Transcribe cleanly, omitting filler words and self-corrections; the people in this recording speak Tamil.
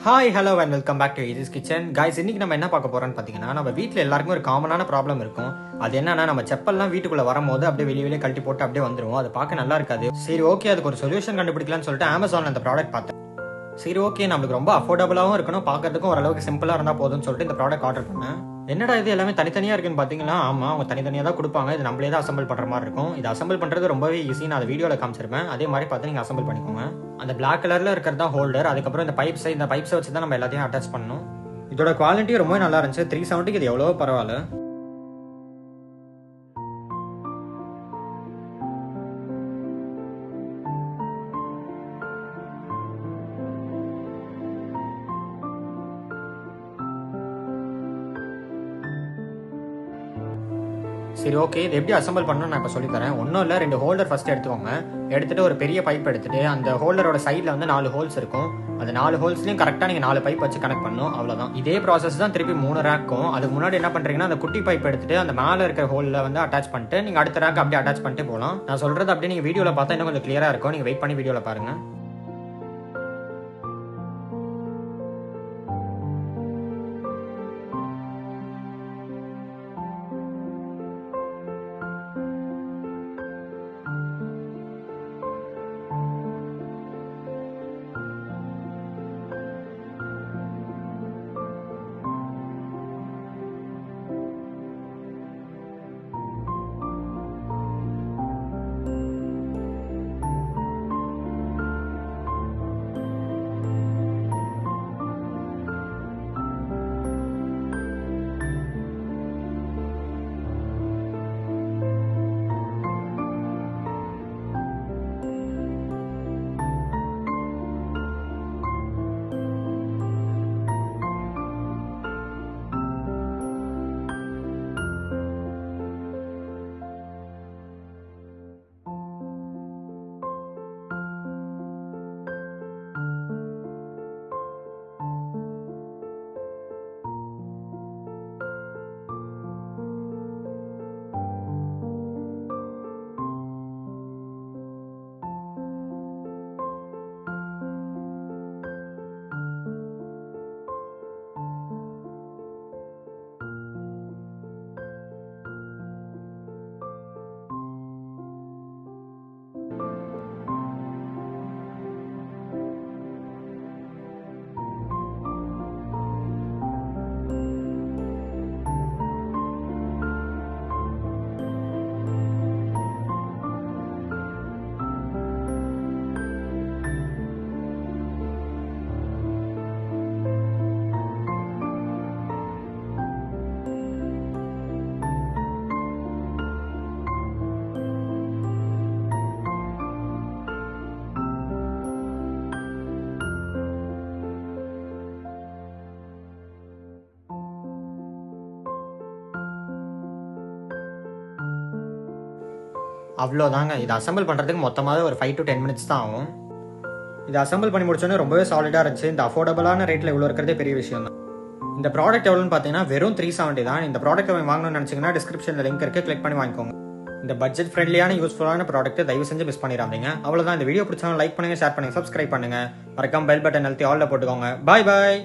Hi hello and welcome back to Easy's kitchen guys. இன்னைக்கு நம்ம என்ன பார்க்க போறோம்னு பார்த்தீங்கன்னா, நம்ம வீட்டில் எல்லாருக்கும் ஒரு காமனான ப்ராப்ளம் இருக்கும். அது என்னன்னா, நம்ம செப்பல்லாம் வீட்டுக்குள்ள வரும்போது அப்படியே வெளியே கழட்டி போட்டு அப்படியே வந்துருவோம். அது பார்க்க நல்லா இருக்காது. சரி ஓகே, அதுக்கு ஒரு சொல்யூஷன் கண்டுபிடிக்கலாம்னு சொல்லிட்டு அமேசான்ல அந்த ப்ராடக்ட் பார்த்தேன். சரி ஓகே, நம்மளுக்கு ரொம்ப அஃபோர்டபுளாகவும் இருக்கணும், பார்க்கறதுக்கும் ஓரளவுக்கு சிம்பிளாக இருந்தால் போதும்னு சொல்லிட்டு இந்த ப்ராடக்ட் ஆர்டர் பண்ணேன். என்னடா இது எல்லாமே தனித்தனியாக இருக்குன்னு பார்த்தீங்கன்னா, ஆமாம், அவங்க தனித்தனியாக தான் கொடுப்பாங்க. இது நம்மளே தான் அசம்பிள் பண்ணுற மாதிரி இருக்கும். இது அசம்பிள் பண்ணுறது ரொம்பவே ஈஸி. நான் அதை வீடியோவில் காமிச்சிருப்பேன். அதே மாதிரி பார்த்து நீங்கள் அசம்பிள் பண்ணிக்கோங்க. அந்த பிளாக் கலரில் இருக்கிறது தான் ஹோல்டர். அதுக்கப்புறம் இந்த பைப்ஸை வச்சு தான் நம்ம எல்லாத்தையும் அட்டாச் பண்ணணும். இதோட குவாலிட்டி ரொம்ப நல்லா இருந்துச்சு. 370 இது எவ்வளோ பரவாயில்ல. சரி ஓகே, இது எப்படி அசம்பிள் பண்ணணும் நான் இப்போ சொல்லித்தரேன். ஒன்றும் இல்லை, 2 ஹோல்டர் ஃபர்ஸ்ட் எடுத்துக்கோங்க. எடுத்துட்டு ஒரு பெரிய பைப் எடுத்துட்டு அந்த ஹோல்டரோட சைடில் வந்து 4 ஹோல்ஸ் இருக்கும். அந்த 4 ஹோல்ஸ்லையும் கரெக்டாக நீங்கள் 4 பைப் வச்சு கனெக்ட் பண்ணணும். அவ்வளோதான். இதே ப்ராசஸ் தான் திருப்பி 3 ரேக்கும். அதுக்கு முன்னாடி என்ன பண்ணுறீங்கன்னா, அந்த குட்டி பைப் எடுத்துட்டு அந்த மேலே இருக்கிற ஹோலில் வந்து அட்டாச் பண்ணிட்டு நீங்கள் அடுத்த ரேக் அப்படியே அட்டாச் பண்ணிட்டு போகலாம். நான் சொல்கிறது அப்படியே நீங்கள் வீடியோவில் பார்த்தா இன்னும் கொஞ்சம் கிளியராக இருக்கும். நீங்கள் வெயிட் பண்ணி வீடியோவில் பாருங்கள். அவ்வளோதாங்க. இது அசம்பிள் பண்ணுறதுக்கு மொத்தமாக ஒரு 5 to 10 மினிட்ஸ் தான் ஆகும். இது அசம்பிள் பண்ணி முடிச்சோன்னே ரொம்பவே சாலிடாக இருந்துச்சு. இந்த அஃபோர்டபுளான ரேட்டில் இவ்வளோ இருக்கிறதே பெரிய விஷயம் தான். இந்த ப்ராடக்ட் எவ்வளோன்னு பார்த்தீங்கன்னா வெறும் 370 தான். இந்த ப்ராடக்ட் வாங்கணும்னு நினச்சிங்கன்னா டிஸ்கிரிப்ஷனில் லிங்க் இருக்குது, கிளிக் பண்ணி வாங்கிக்கோங்க. இந்த பட்ஜெட் ஃப்ரெண்ட்லியான யூஸ்ஃபுல்லான ப்ராடக்ட் தயவு செஞ்சு மிஸ் பண்ணிடாதீங்க. அவ்வளோதான். இந்த வீடியோ பிடிச்சாலும் லைக் பண்ணுங்கள், ஷேர் பண்ணுங்கள், சப்ஸ்கிரைப் பண்ணுங்கள். மறக்காம பெல் பட்டன் அழுத்தி ஆல்ல போட்டுக்கோங்க. பாய் பாய்.